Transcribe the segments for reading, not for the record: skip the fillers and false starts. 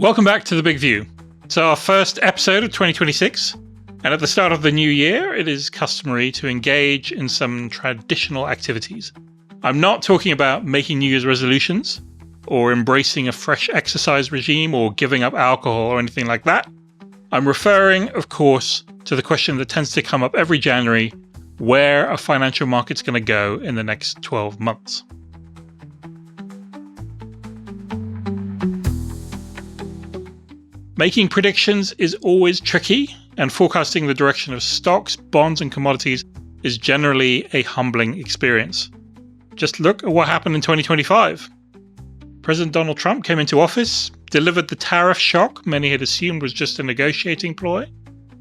Welcome back to The Big View. It's our first episode of 2026, and at the start of the new year, it is customary to engage in some traditional activities. I'm not talking about making New Year's resolutions, or embracing a fresh exercise regime, or giving up alcohol, or anything like that. I'm referring, of course, to the question that tends to come up every January: where are financial markets going to go in the next 12 months? Making predictions is always tricky, and forecasting the direction of stocks, bonds, and commodities is generally a humbling experience. Just look at what happened in 2025. President Donald Trump came into office, delivered the tariff shock many had assumed was just a negotiating ploy,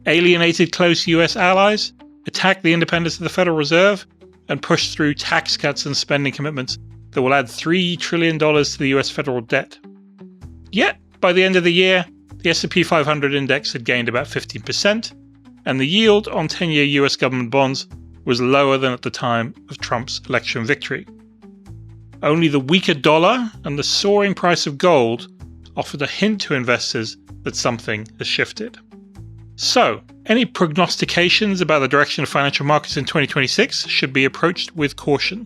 alienated close US allies, attacked the independence of the Federal Reserve, and pushed through tax cuts and spending commitments that will add $3 trillion to the US federal debt. Yet, by the end of the year, the S&P 500 index had gained about 15%, and the yield on 10-year US government bonds was lower than at the time of Trump's election victory. Only the weaker dollar and the soaring price of gold offered a hint to investors that something has shifted. So, any prognostications about the direction of financial markets in 2026 should be approached with caution.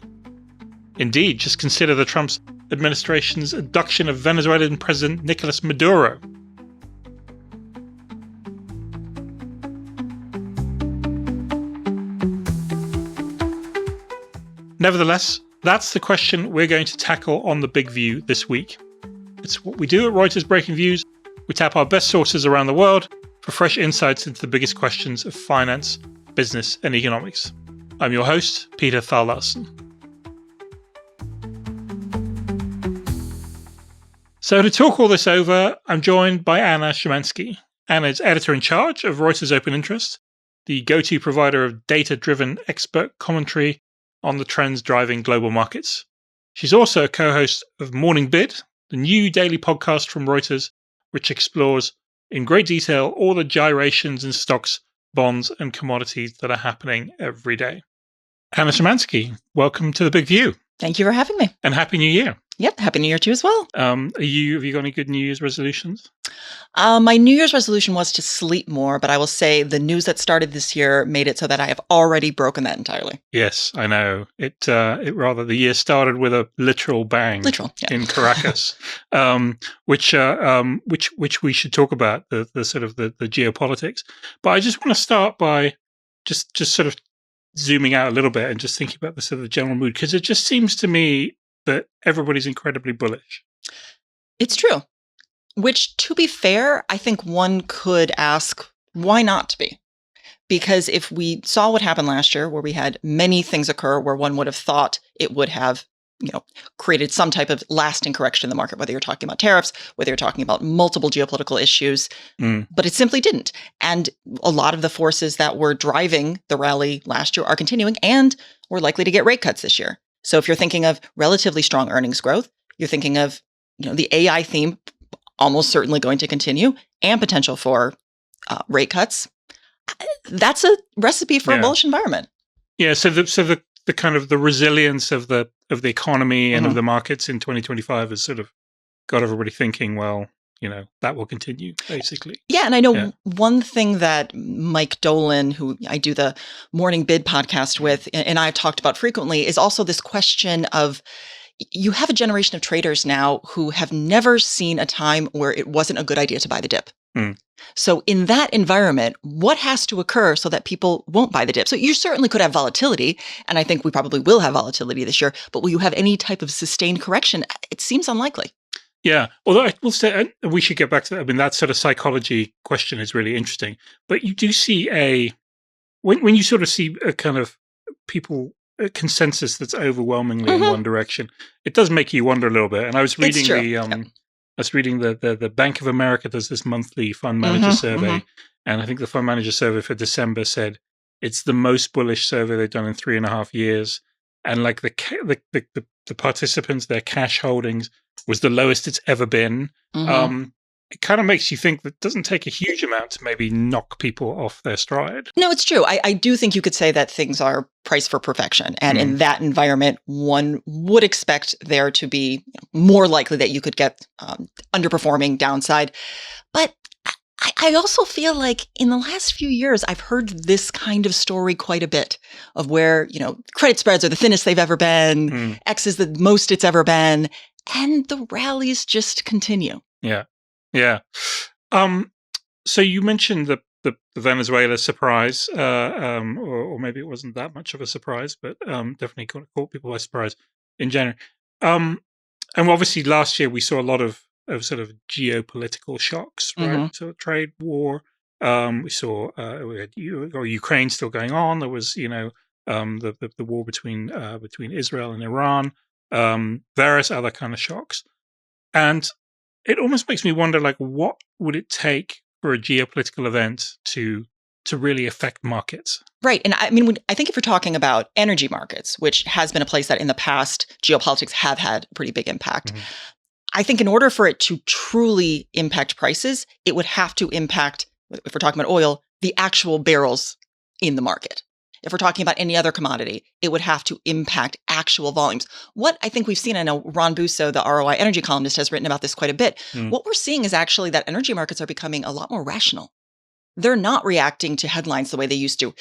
Indeed, just consider the Trump administration's abduction of Venezuelan President Nicolas Maduro. Nevertheless, that's the question we're going to tackle on The Big View this week. It's what we do at Reuters Breaking Views. We tap our best sources around the world for fresh insights into the biggest questions of finance, business, and economics. I'm your host, Peter Thal Larsen. So to talk all this over, I'm joined by Anna Szymanski. Anna is editor-in-charge of Reuters Open Interest, the go-to provider of data-driven expert commentary on the trends driving global markets. She's also a co-host of Morning Bid, the new daily podcast from Reuters, which explores in great detail all the gyrations in stocks, bonds, and commodities that are happening every day. Anna Szymanski, welcome to The Big View. Thank you for having me. And Happy New Year. Yep, Happy New Year to you as well. Have you got any good New Year's resolutions? My New Year's resolution was to sleep more, but I will say the news that started this year made it so that I have already broken that entirely. Yes, I know. The year started with a literal bang in Caracas, which we should talk about, the sort of the geopolitics. But I just want to start by just sort of zooming out a little bit and just thinking about the sort of the general mood, because it just seems to me that everybody's incredibly bullish. It's true. Which, to be fair, I think one could ask, why not to be? Because if we saw what happened last year, where we had many things occur where one would have thought it would have, created some type of lasting correction in the market, whether you're talking about tariffs, whether you're talking about multiple geopolitical issues, but it simply didn't. And a lot of the forces that were driving the rally last year are continuing, and we're likely to get rate cuts this year. So if you're thinking of relatively strong earnings growth, you're thinking of, the AI theme almost certainly going to continue, and potential for rate cuts. That's a recipe for a bullish environment. Yeah. So the kind of the resilience of the economy and of the markets in 2025 has sort of got everybody thinking, well, that will continue, basically. Yeah, and I know one thing that Mike Dolan, who I do the Morning Bid podcast with, and I've talked about frequently, is also this question of, you have a generation of traders now who have never seen a time where it wasn't a good idea to buy the dip. So in that environment, what has to occur so that people won't buy the dip? So you certainly could have volatility, and I think we probably will have volatility this year, but will you have any type of sustained correction? It seems unlikely. Yeah, although I will say, we should get back to that. I mean, that sort of psychology question is really interesting. But you do see when you sort of see a kind of a consensus that's overwhelmingly in one direction, it does make you wonder a little bit. And I was reading the Bank of America does this monthly fund manager survey, and I think the fund manager survey for December said it's the most bullish survey they've done in 3.5 years, and like the participants, their cash holdings was the lowest it's ever been. it kind of makes you think that it doesn't take a huge amount to maybe knock people off their stride. No, it's true. I do think you could say that things are priced for perfection. And in that environment, one would expect there to be more likely that you could get underperforming downside. But I also feel like in the last few years, I've heard this kind of story quite a bit of where, credit spreads are the thinnest they've ever been. X is the most it's ever been. And the rallies just continue. Yeah. Yeah. So you mentioned the Venezuela surprise, or maybe it wasn't that much of a surprise, but definitely caught people by surprise in January. And obviously last year we saw a lot of sort of geopolitical shocks, right? So trade war. We saw we had Ukraine still going on. There was the war between Israel and Iran. Various other kind of shocks, and it almost makes me wonder, like, what would it take for a geopolitical event to really affect markets? Right. And I mean, I think if you're talking about energy markets, which has been a place that in the past geopolitics have had a pretty big impact, I think in order for it to truly impact prices, it would have to impact, if we're talking about oil, the actual barrels in the market. If we're talking about any other commodity, it would have to impact actual volumes. What I think we've seen, I know Ron Busso, the ROI energy columnist, has written about this quite a bit. What we're seeing is actually that energy markets are becoming a lot more rational. They're not reacting to headlines the way they used to.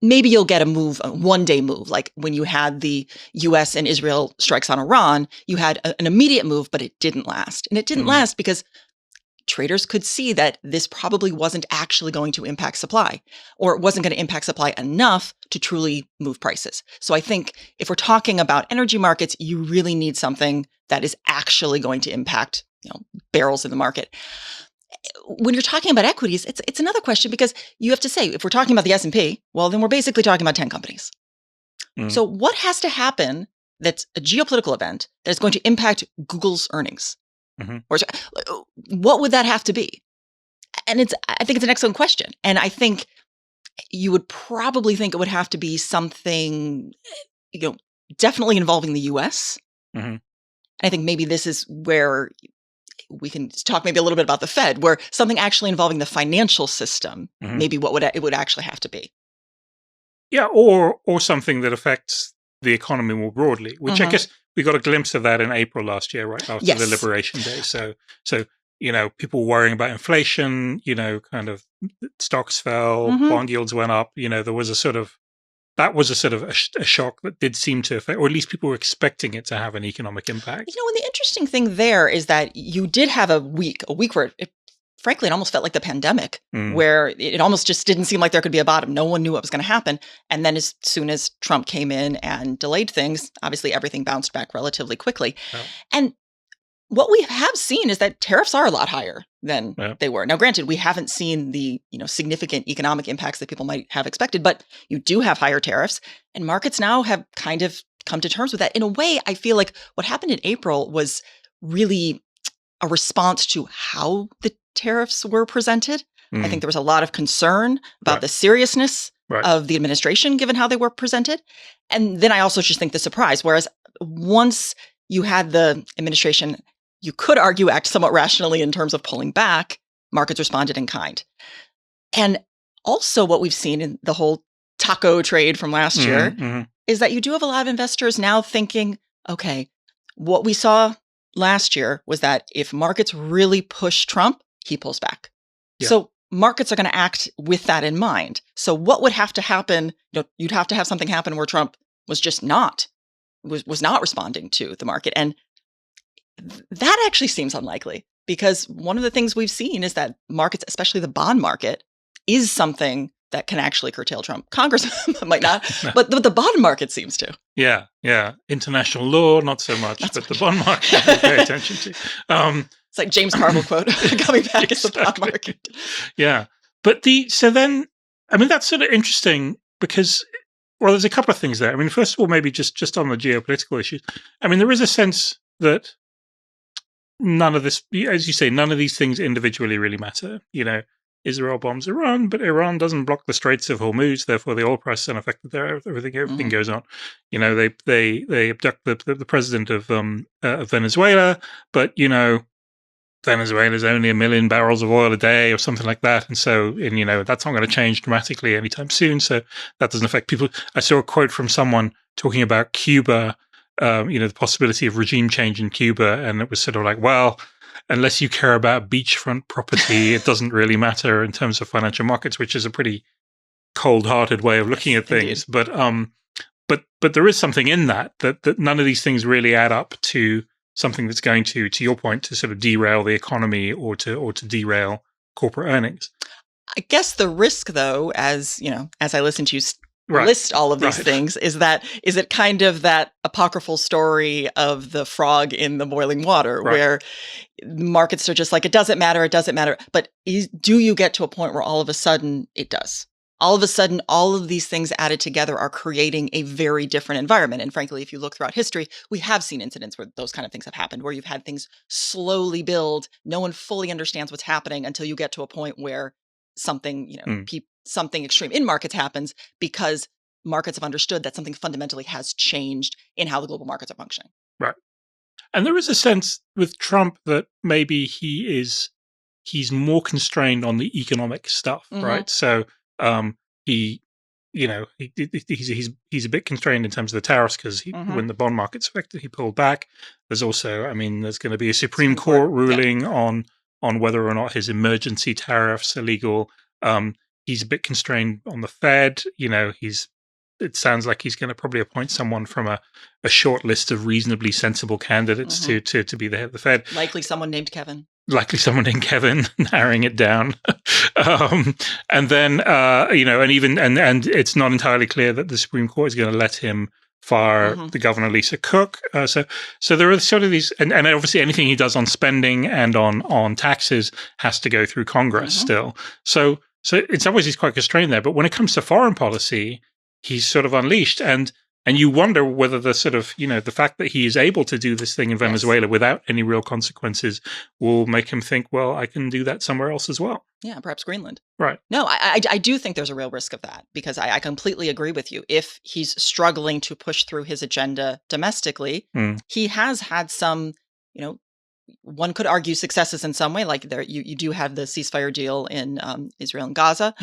Maybe you'll get a one-day move, like when you had the U.S. and Israel strikes on Iran, you had an immediate move, but it didn't last. And it didn't last because traders could see that this probably wasn't actually going to impact supply, or it wasn't going to impact supply enough to truly move prices. So I think if we're talking about energy markets, you really need something that is actually going to impact barrels in the market. When you're talking about equities, it's another question, because you have to say, if we're talking about the S&P, well, then we're basically talking about 10 companies. So what has to happen that's a geopolitical event that is going to impact Google's earnings? Or what would that have to be? And I think it's an excellent question. And I think you would probably think it would have to be something, definitely involving the US. And I think maybe this is where we can talk maybe a little bit about the Fed, where something actually involving the financial system, maybe what it would actually have to be. Yeah, or something that affects the economy more broadly, which I guess we got a glimpse of that in April last year, right after the Liberation Day. So people worrying about inflation, kind of stocks fell, bond yields went up. There was a sort of a shock that did seem to affect, or at least people were expecting it to have an economic impact. And the interesting thing there is that you did have a week where frankly, it almost felt like the pandemic, where it almost just didn't seem like there could be a bottom. No one knew what was going to happen. And then as soon as Trump came in and delayed things, obviously everything bounced back relatively quickly. And what we have seen is that tariffs are a lot higher than they were. Now, granted, we haven't seen the significant economic impacts that people might have expected, but you do have higher tariffs, and markets now have kind of come to terms with that. In a way, I feel like what happened in April was really a response to how the tariffs were presented. I think there was a lot of concern about the seriousness of the administration, given how they were presented. And then I also just think the surprise, whereas once you had the administration, you could argue, act somewhat rationally in terms of pulling back, markets responded in kind. And also what we've seen in the whole taco trade from last year is that you do have a lot of investors now thinking, okay, what we saw last year was that if markets really push Trump, he pulls back. So markets are going to act with that in mind. So what would have to happen? You'd have to have something happen where Trump was just not responding to the market. And that actually seems unlikely, because one of the things we've seen is that markets, especially the bond market, is something that can actually curtail Trump. Congress might not, but the bond market seems to. Yeah. International law, not so much, but the bond market we pay attention to. It's like James Carville quote, coming back as the bond market. Yeah. But that's sort of interesting because, well, there's a couple of things there. I mean, first of all, maybe just on the geopolitical issues. I mean, there is a sense that none of this, as you say, none of these things individually really matter. Israel bombs Iran, but Iran doesn't block the Straits of Hormuz. Therefore, the oil price is unaffected there. Everything goes on. They abduct the president of Venezuela, but Venezuela's only 1 million barrels of oil a day or something like that. And so, and, you know, that's not going to change dramatically anytime soon. So that doesn't affect people. I saw a quote from someone talking about Cuba, you know, the possibility of regime change in Cuba. And it was sort of like, well, unless you care about beachfront property, it doesn't really matter in terms of financial markets, which is a pretty cold-hearted way of looking at things. Indeed. But there is something in that none of these things really add up to something that's going to your point, to sort of derail the economy or to derail corporate earnings. I guess the risk, though, as you know, as I listen to you list all of these things, is it kind of that apocryphal story of the frog in the boiling water, where markets are just like, it doesn't matter. But do you get to a point where all of a sudden it does? All of a sudden, all of these things added together are creating a very different environment. And frankly, if you look throughout history, we have seen incidents where those kind of things have happened, where you've had things slowly build. No one fully understands what's happening until you get to a point where something, you know, something extreme in markets happens, because markets have understood that something fundamentally has changed in how the global markets are functioning. Right. And there is a sense with Trump that maybe he's more constrained on the economic stuff, right? So he's a bit constrained in terms of the tariffs, because when the bond market's affected, he pulled back. There's also, I mean, there's going to be a Supreme Court ruling on whether or not his emergency tariffs are legal. He's a bit constrained on the Fed. You know, it sounds like he's going to probably appoint someone from a short list of reasonably sensible candidates to be the head of the Fed. Likely someone named Kevin, narrowing it down. And then, you know, and it's not entirely clear that the Supreme Court is going to let him fire the governor, Lisa Cook. So there are sort of these, and obviously anything he does on spending and on taxes has to go through Congress still. So in some ways he's quite constrained there. But when it comes to foreign policy, he's sort of unleashed. And you wonder whether the sort of, you know, the fact that he is able to do this thing in Venezuela without any real consequences will make him think, well, I can do that somewhere else as well. Yeah, perhaps Greenland. Right. No, I do think there's a real risk of that, because I completely agree with you. If he's struggling to push through his agenda domestically, he has had some, you know, one could argue successes in some way. Like you do have the ceasefire deal in Israel and Gaza.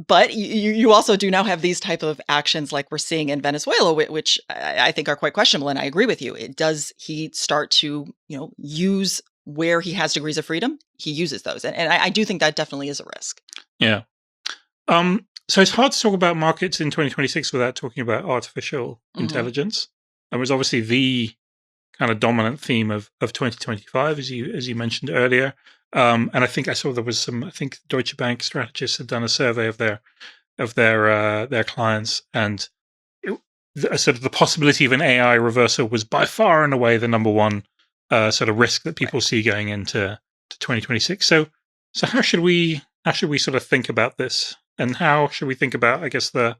But you also do now have these type of actions like we're seeing in Venezuela, which I think are quite questionable. And I agree with you. Does he start to, you know, use where he has degrees of freedom? He uses those. And I do think that definitely is a risk. Yeah. So it's hard to talk about markets in 2026 without talking about artificial intelligence. It was obviously the kind of dominant theme of 2025, as you mentioned earlier. And I think I saw there was I think Deutsche Bank strategists had done a survey of their clients, and sort of the possibility of an AI reversal was by far and away the number one sort of risk that people see going into 2026. So how should we sort of think about this, and how should we think about, I guess, the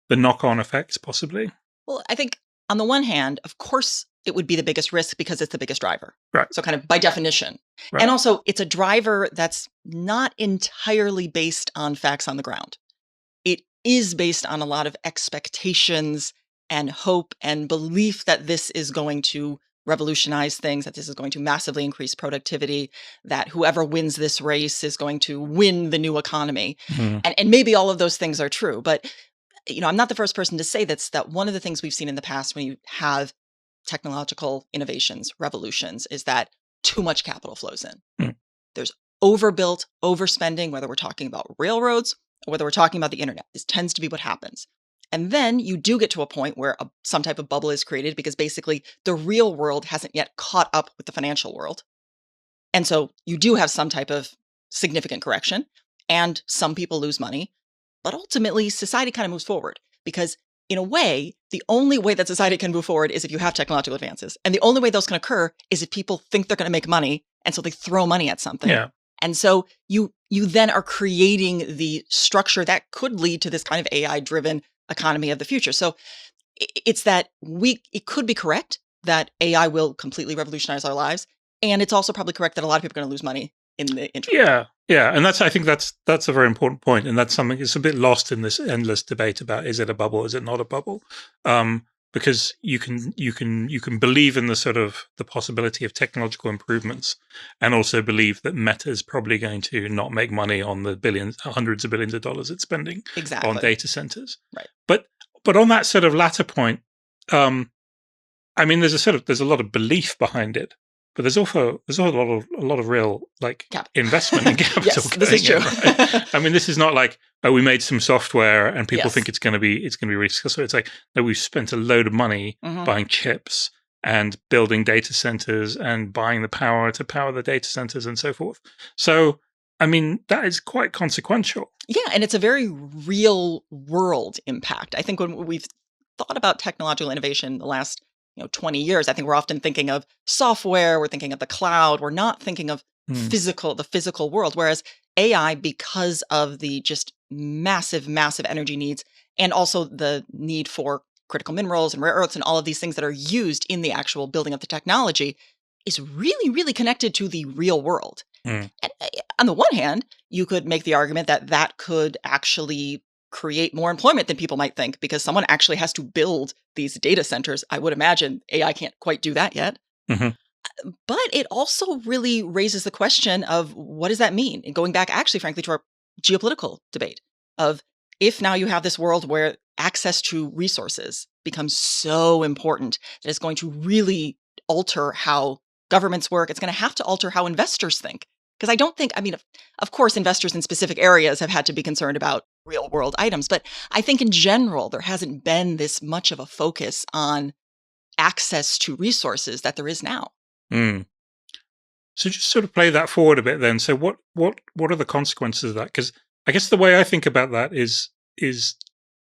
knock-on effects possibly? Well, I think on the one hand, of course, it would be the biggest risk because it's the biggest driver. Right. So kind of by definition. Right. And also it's a driver that's not entirely based on facts on the ground. It is based on a lot of expectations and hope and belief that this is going to revolutionize things, that this is going to massively increase productivity, that whoever wins this race is going to win the new economy. And maybe all of those things are true. But, you know, I'm not the first person to say that one of the things we've seen in the past when you have technological innovations, revolutions, is that too much capital flows in. There's overbuilt, overspending, whether we're talking about railroads or whether we're talking about the internet. This tends to be what happens. And then you do get to a point where some type of bubble is created, because basically the real world hasn't yet caught up with the financial world. And so you do have some type of significant correction, and some people lose money, but ultimately society kind of moves forward, because in a way, the only way that society can move forward is if you have technological advances. And the only way those can occur is if people think they're going to make money, and so they throw money at something. Yeah. And so you then are creating the structure that could lead to this kind of AI-driven economy of the future. So it's that it could be correct that AI will completely revolutionize our lives. And it's also probably correct that a lot of people are going to lose money in the interim. Yeah. And I think that's a very important point. And that's something that's a bit lost in this endless debate about, is it a bubble? Is it not a bubble? But because you can believe in the sort of the possibility of technological improvements, and also believe that Meta is probably going to not make money on the hundreds of billions of dollars it's spending on data centers. Right. But on that sort of latter point, I mean, there's a lot of belief behind it, but there's also a lot of real investment in capital. Yes, this is true. Right? I mean, this is not like, oh, we made some software and people think it's going to be really successful. It's like, no, we've spent a load of money buying chips and building data centers and buying the power to power the data centers and so forth. So, I mean, that is quite consequential. Yeah, and it's a very real world impact. I think when we've thought about technological innovation the last 20 years, I think we're often thinking of software, we're thinking of the cloud, we're not thinking of the physical world. Whereas AI, because of the just massive energy needs, and also the need for critical minerals and rare earths and all of these things that are used in the actual building of the technology, is really connected to the real world. And on the one hand, you could make the argument that that could actually create more employment than people might think, because someone actually has to build these data centers. I would imagine AI can't quite do that yet. But it also really raises the question of, what does that mean? And going back, actually, frankly, to our geopolitical debate of, if now you have this world where access to resources becomes so important that it's going to really alter how governments work, it's going to have to alter how investors think. Because I don't think, I mean, of course, investors in specific areas have had to be concerned about real world items, but I think in general, there hasn't been this much of a focus on access to resources that there is now. So just sort of play that forward a bit then. So what are the consequences of that? Because I guess the way I think about that is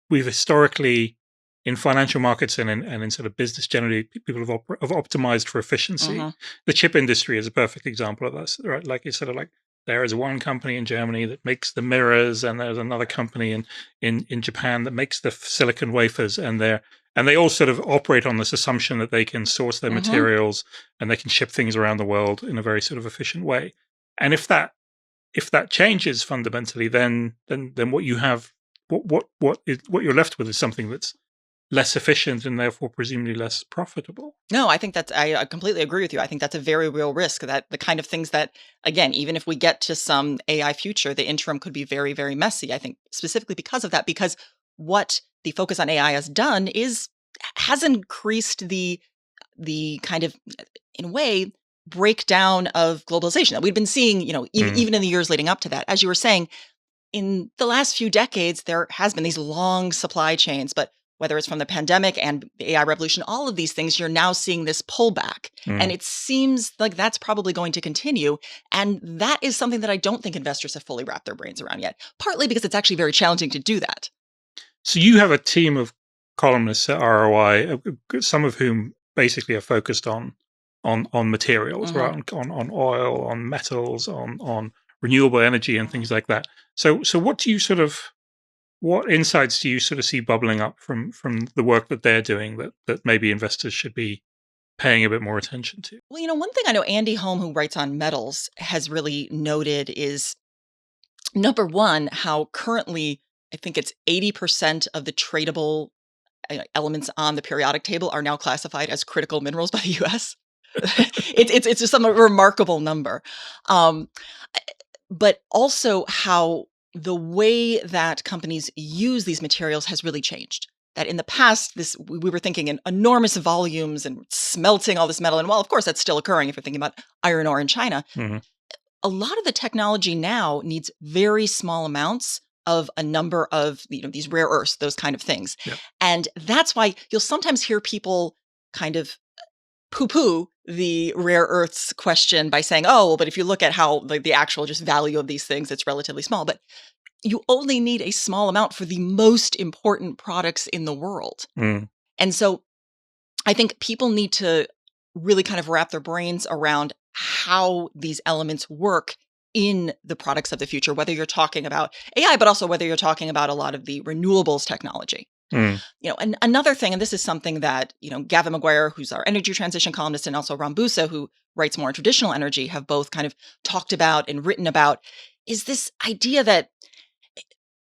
we've historically, in financial markets and in sort of business generally, people have optimized for efficiency. The chip industry is a perfect example of that, right? Like, it's sort of like, there is one company in Germany that makes the mirrors, and there's another company in Japan that makes the silicon wafers, and they all sort of operate on this assumption that they can source their materials and they can ship things around the world in a very sort of efficient way. And if that changes fundamentally, then what you have, what you're left with is something that's less efficient and therefore presumably less profitable. No, I think I completely agree with you. I think that's a very real risk, that the kind of things that, again, even if we get to some AI future, the interim could be very, very messy. I think specifically because of that, because what the focus on AI has done has increased the kind of, in a way, breakdown of globalization that we've been seeing, even in the years leading up to that. As you were saying, in the last few decades, there has been these long supply chains, but whether it's from the pandemic and the AI revolution, all of these things, you're now seeing this pullback. And it seems like that's probably going to continue. And that is something that I don't think investors have fully wrapped their brains around yet, partly because it's actually very challenging to do that. So you have a team of columnists at ROI, some of whom basically are focused on materials, right? On oil, on metals, on renewable energy and things like that. So what insights do you sort of see bubbling up from the work that they're doing that maybe investors should be paying a bit more attention to? Well, one thing I know Andy Holm, who writes on metals, has really noted is, number one, how currently, I think it's 80% of the tradable elements on the periodic table are now classified as critical minerals by the U.S. It's just some remarkable number. But also how the way that companies use these materials has really changed. That in the past, we were thinking in enormous volumes and smelting all this metal. And while, of course, that's still occurring if you're thinking about iron ore in China, a lot of the technology now needs very small amounts of a number of these rare earths, those kind of things. Yep. And that's why you'll sometimes hear people kind of poo-poo the rare earths question by saying, oh, well, but if you look at how the actual just value of these things, it's relatively small. But you only need a small amount for the most important products in the world. And so I think people need to really kind of wrap their brains around how these elements work in the products of the future, whether you're talking about AI, but also whether you're talking about a lot of the renewables technology. And another thing, and this is something that, Gavin McGuire, who's our energy transition columnist, and also Ram Busa, who writes more on traditional energy, have both kind of talked about and written about, is this idea that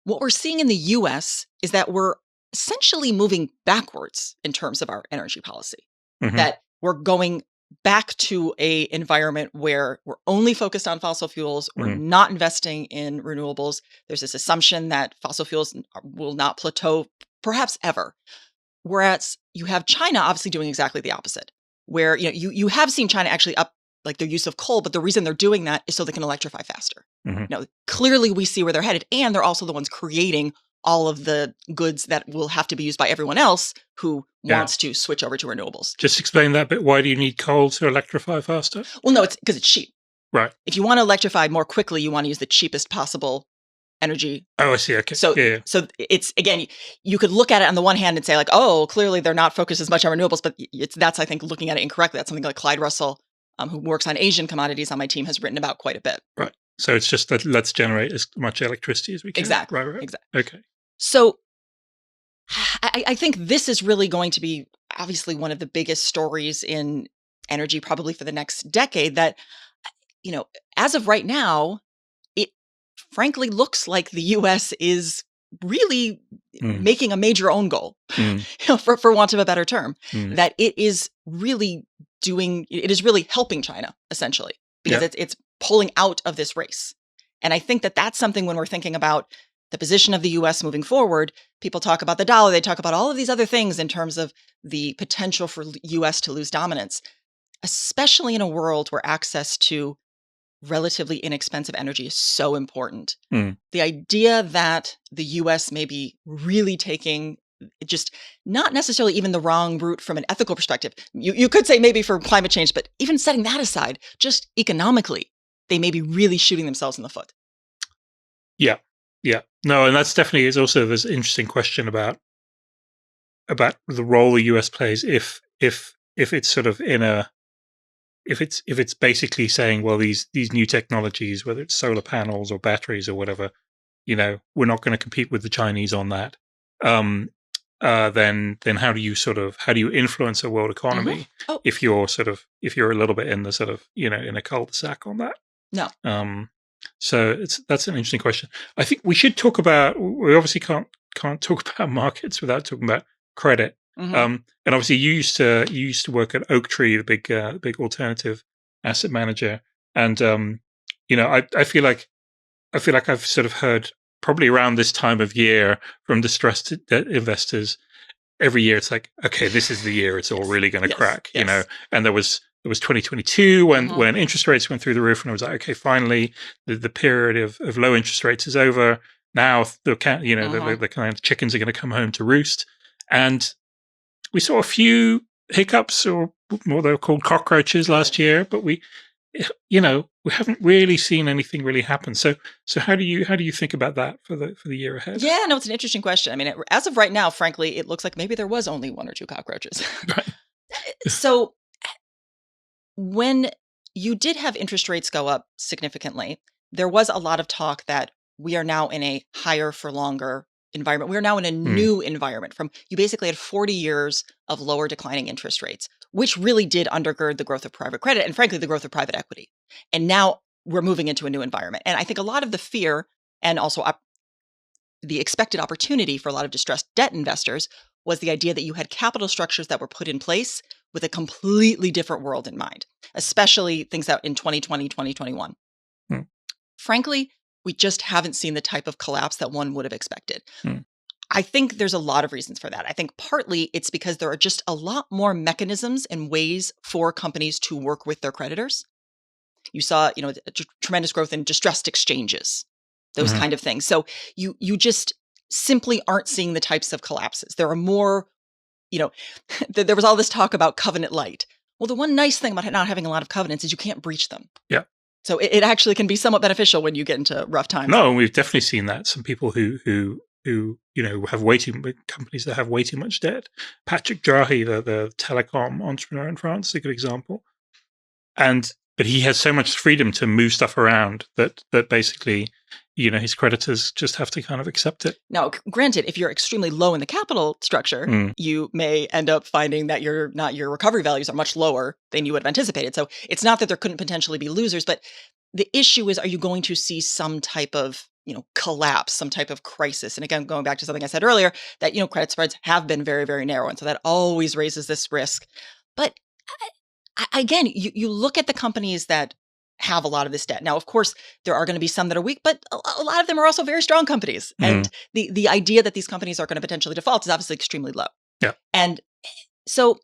what we're seeing in the US is that we're essentially moving backwards in terms of our energy policy. Mhm. That we're going back to a environment where we're only focused on fossil fuels. We're not investing in renewables. There's this assumption that fossil fuels will not plateau, perhaps ever. Whereas you have China obviously doing exactly the opposite, where you have seen China actually up like their use of coal, but the reason they're doing that is so they can electrify faster. Clearly we see where they're headed, and they're also the ones creating all of the goods that will have to be used by everyone else who wants to switch over to renewables. Just explain that bit. Why do you need coal to electrify faster? Well, no, it's because it's cheap. Right. If you want to electrify more quickly, you want to use the cheapest possible energy. Oh, I see. Okay. So it's, again, you could look at it on the one hand and say like, oh, clearly they're not focused as much on renewables, but that's, I think, looking at it incorrectly. That's something like Clyde Russell, who works on Asian commodities on my team, has written about quite a bit. Right. So it's just that let's generate as much electricity as we can. Exactly. Right. Exactly. Okay. So I think this is really going to be obviously one of the biggest stories in energy probably for the next decade, that, as of right now, it frankly looks like the US is really making a major own goal, for want of a better term, that it is really helping China, essentially, because it's pulling out of this race. And I think that that's something when we're thinking about the position of the US moving forward. People talk about the dollar, they talk about all of these other things in terms of the potential for US to lose dominance, especially in a world where access to relatively inexpensive energy is so important. The idea that the US may be really taking just not necessarily even the wrong route from an ethical perspective. You could say maybe for climate change, but even setting that aside, just economically, they may be really shooting themselves in the foot. Yeah. Yeah. No, and that's definitely is also this interesting question about the role the US plays if it's sort of if it's basically saying, well, these new technologies, whether it's solar panels or batteries or whatever, we're not going to compete with the Chinese on that. Then how do you influence a world economy if you're a little bit in the sort of in a cul-de-sac on that? No. So that's an interesting question. I think we should talk about. We obviously can't talk about markets without talking about credit. And obviously, you used to work at Oaktree, the big alternative asset manager. And I feel like I've sort of heard probably around this time of year from distressed investors. Every year, it's like, okay, this is the year it's all really going to crack. And there was 2022 when interest rates went through the roof, and I was like, okay, finally the period of low interest rates is over. Now the kind of chickens are going to come home to roost. And we saw a few hiccups, or what they were called cockroaches, last year, but we haven't really seen anything really happen. So how do you think about that for the year ahead? Yeah, no, it's an interesting question. I mean, as of right now, frankly, it looks like maybe there was only one or two cockroaches. Right. So when you did have interest rates go up significantly, there was a lot of talk that we are now in a higher for longer environment. We're now in a new environment. You basically had 40 years of lower declining interest rates, which really did undergird the growth of private credit and frankly, the growth of private equity. And now we're moving into a new environment. And I think a lot of the fear and also the expected opportunity for a lot of distressed debt investors was the idea that you had capital structures that were put in place with a completely different world in mind, especially things out in 2020, 2021. Frankly, we just haven't seen the type of collapse that one would have expected. I think there's a lot of reasons for that. I think partly it's because there are just a lot more mechanisms and ways for companies to work with their creditors. You saw, tremendous growth in distressed exchanges, those kind of things. So you just simply aren't seeing the types of collapses. There are more, there was all this talk about covenant light. Well, the one nice thing about not having a lot of covenants is you can't breach them. Yeah. So it actually can be somewhat beneficial when you get into rough times. No, we've definitely seen that. Some people who have companies that have way too much debt. Patrick Drahi, the telecom entrepreneur in France, is a good example. But he has so much freedom to move stuff around that basically, his creditors just have to kind of accept it. Now, granted, if you're extremely low in the capital structure, you may end up finding that your recovery values are much lower than you would have anticipated. So it's not that there couldn't potentially be losers, but the issue is, are you going to see some type of collapse, some type of crisis. And again, going back to something I said earlier, that, credit spreads have been very, very narrow. And so that always raises this risk. But again, you look at the companies that have a lot of this debt. Now, of course, there are going to be some that are weak, but a lot of them are also very strong companies. And the idea that these companies are going to potentially default is obviously extremely low. Yeah. And so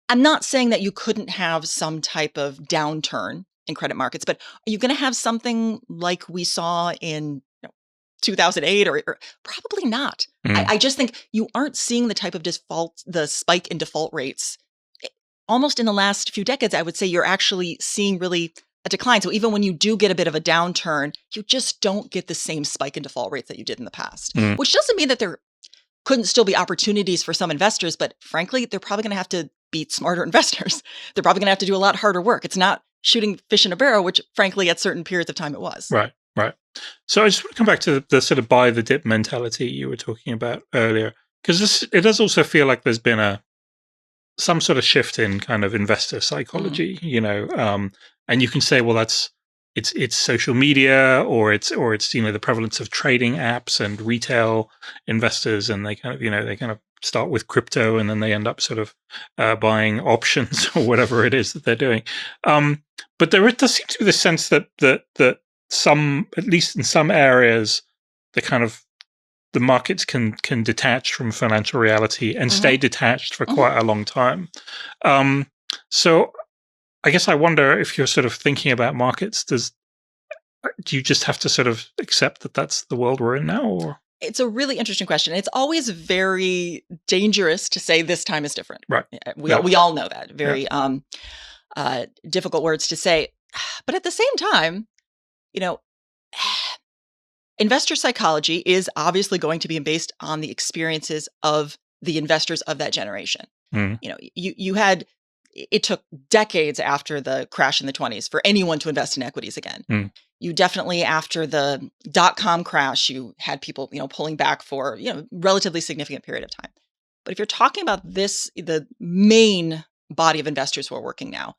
I'm not saying that you couldn't have some type of downturn in credit markets, but are you going to have something like we saw in 2008 or probably not? I just think you aren't seeing the type of the spike in default rates. Almost in the last few decades, I would say you're actually seeing really a decline. So even when you do get a bit of a downturn, you just don't get the same spike in default rates that you did in the past, which doesn't mean that there couldn't still be opportunities for some investors, but frankly, they're probably going to have to be smarter investors. They're probably going to have to do a lot harder work. It's not shooting fish in a barrel, which frankly, at certain periods of time it was. Right. So I just want to come back to the sort of buy the dip mentality you were talking about earlier, because it does also feel like there's been some sort of shift in kind of investor psychology, and you can say, well, it's social media or it's the prevalence of trading apps and retail investors, and they kind of start with crypto and then they end up sort of buying options or whatever it is that they're doing. But there does seem to be the sense that some, at least in some areas, the markets can detach from financial reality and stay detached for quite a long time. So I guess I wonder if you're sort of thinking about markets, do you just have to sort of accept that that's the world we're in now? Or? It's a really interesting question. It's always very dangerous to say this time is different. Right. We all know that. Very difficult words to say. But at the same time, investor psychology is obviously going to be based on the experiences of the investors of that generation. It took decades after the crash in the 20s for anyone to invest in equities again. You definitely, after the dot-com crash, you had people, pulling back for, relatively significant period of time. But if you're talking about the main body of investors who are working now,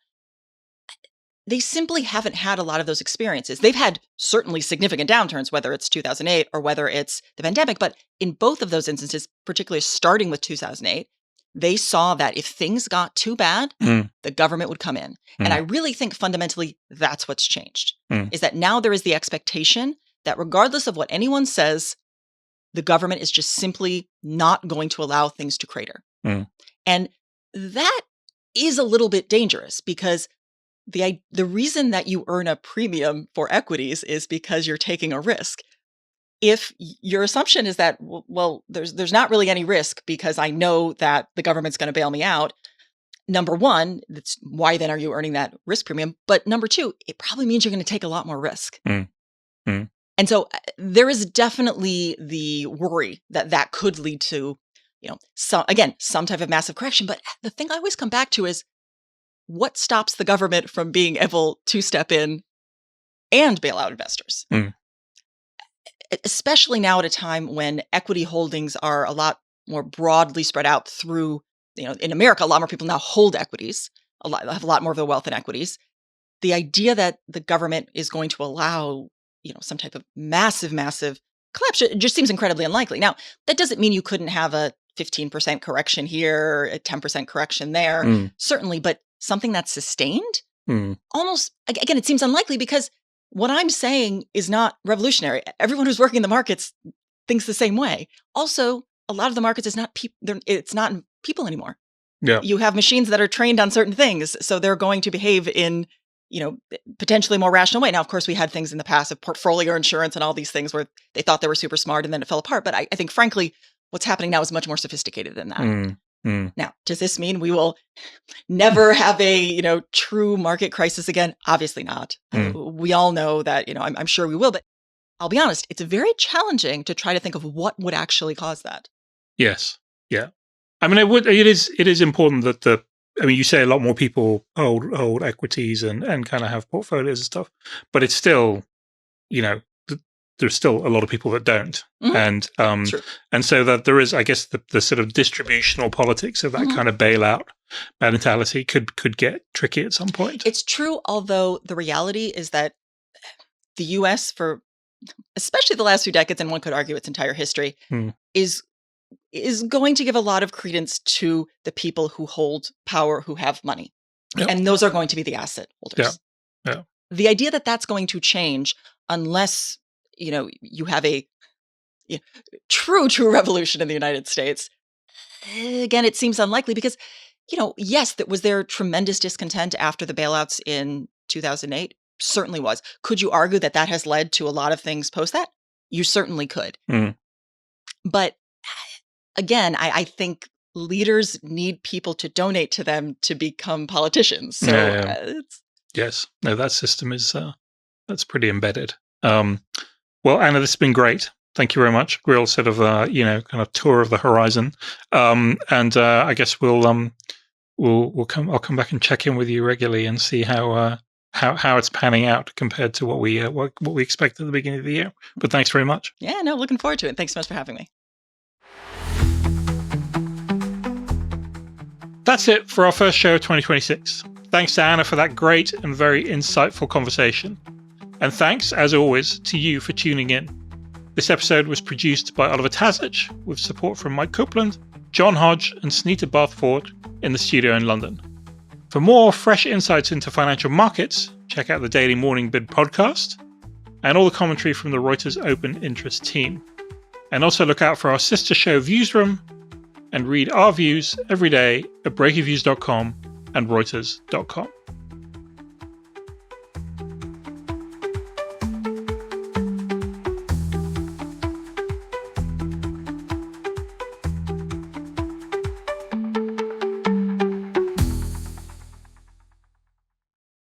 they simply haven't had a lot of those experiences. They've had certainly significant downturns, whether it's 2008 or whether it's the pandemic. But in both of those instances, particularly starting with 2008, they saw that if things got too bad, the government would come in. And I really think fundamentally that's what's changed, is that now there is the expectation that regardless of what anyone says, the government is just simply not going to allow things to crater. And that is a little bit dangerous because the reason that you earn a premium for equities is because you're taking a risk. If your assumption is that, well, there's not really any risk because I know that the government's going to bail me out, number one, that's why then are you earning that risk premium? But number two, it probably means you're going to take a lot more risk. And so there is definitely the worry that could lead to, some type of massive correction. But the thing I always come back to is, what stops the government from being able to step in and bail out investors? Especially now at a time when equity holdings are a lot more broadly spread out through, in America, a lot more people now hold equities, have a lot more of the wealth in equities. The idea that the government is going to allow, some type of massive collapse, it just seems incredibly unlikely. Now, that doesn't mean you couldn't have a 15% correction here, a 10% correction there, certainly, but something that's sustained, almost, again, it seems unlikely because what I'm saying is not revolutionary. Everyone who's working in the markets thinks the same way. Also, a lot of the markets it's not people anymore. Yeah. You have machines that are trained on certain things, so they're going to behave in, potentially more rational way. Now, of course, we had things in the past of portfolio insurance and all these things where they thought they were super smart and then it fell apart. But I think, frankly, what's happening now is much more sophisticated than that. Now, does this mean we will never have a, true market crisis again? Obviously not. We all know that, I'm sure we will, but I'll be honest, it's very challenging to try to think of what would actually cause that. Yes. Yeah. I mean, it is important that you say a lot more people hold equities and kind of have portfolios and stuff, but it's still, there's still a lot of people that don't. And so that there is, I guess, the sort of distributional politics of that kind of bailout mentality could get tricky at some point. It's true, although the reality is that the U.S. for especially the last few decades, and one could argue its entire history, is going to give a lot of credence to the people who hold power, who have money. Yep. And those are going to be the asset holders. Yeah. The idea that that's going to change unless, you have a true revolution in the United States, again, it seems unlikely because, yes, was there tremendous discontent after the bailouts in 2008? Certainly was. Could you argue that has led to a lot of things post that? You certainly could. But again, I think leaders need people to donate to them to become politicians. So yes, no, that system is that's pretty embedded. Well, Anna, this has been great. Thank you very much. Real sort of kind of tour of the horizon. And I guess I'll come back and check in with you regularly and see how it's panning out compared to what we expected at the beginning of the year. But thanks very much. Yeah, no, looking forward to it. Thanks so much for having me. That's it for our first show of 2026. Thanks to Anna for that great and very insightful conversation. And thanks, as always, to you for tuning in. This episode was produced by Oliver Tazich with support from Mike Copeland, John Hodge, and Sunita Barthford in the studio in London. For more fresh insights into financial markets, check out the Daily Morning Bid podcast and all the commentary from the Reuters Open Interest team. And also look out for our sister show Viewsroom and read our views every day at breakingviews.com and reuters.com.